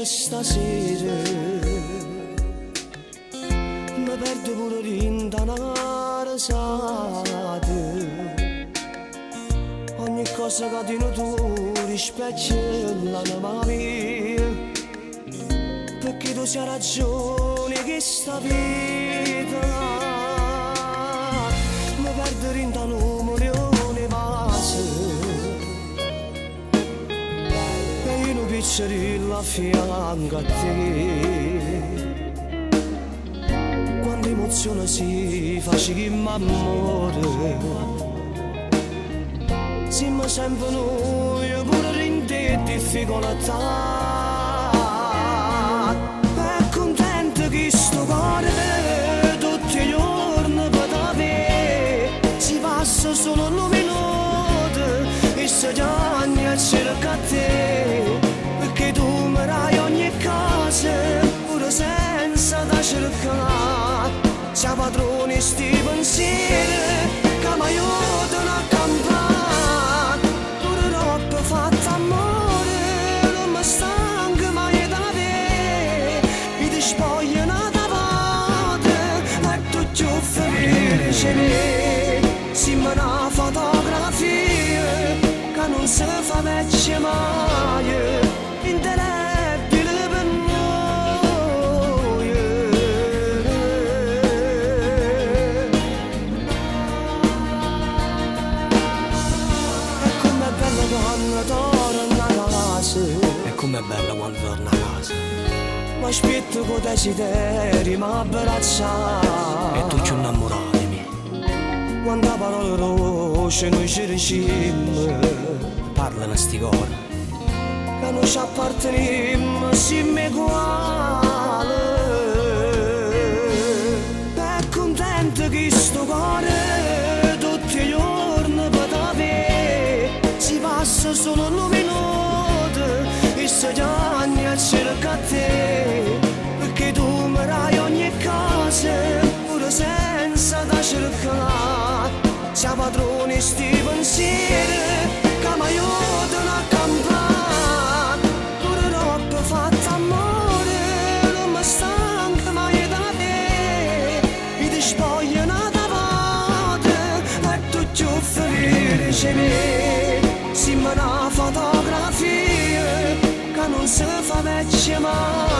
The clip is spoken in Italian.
stasera, mi perdo pure rinda una risata. Ogni cosa che ti tu rispecchia l'anima mia, perché tu sei ragione che sta vita mi perdo rinda un milione vasi e io non piccerilla a fianco a te. Quando emozione si fa amore, siamo sempre noi pure in te difficoltà. È contento che sto cuore tutti i giorni per te si passa solo un minuto e se giorni a cercare te, perché tu mi dai ogni cosa pure senza da cercare. Sei padrone sti pensieri che mi aiutano a campare, pure roba fatta amore non mi stanca mai da te. Mi ti spogliano da parte e tu più felice me. Siamo una fotografia che non si fa vecchia mai, indelebile per noi. E com'è bella quando torna a casa. Ma aspetto con desideri mi abbraccia E tu ci innamorato di me. quando a parole rosse noi ci diciamo Parlano sti cori che non ci apparteniamo, siamo uguali. È contento che sto cuore tutti i giorni per te si passa solo un minuto e se giorni a cercare te, perché tu mi dai ogni cosa pure senza da cercare. Sei padrone sti pensieri che mi aiutano a campare, pure roba fatta amore non mi stanca mai da te. Mi ti spogliano da parte e tu più felice me. Siamo una fotografia che non si fa vecchia mai.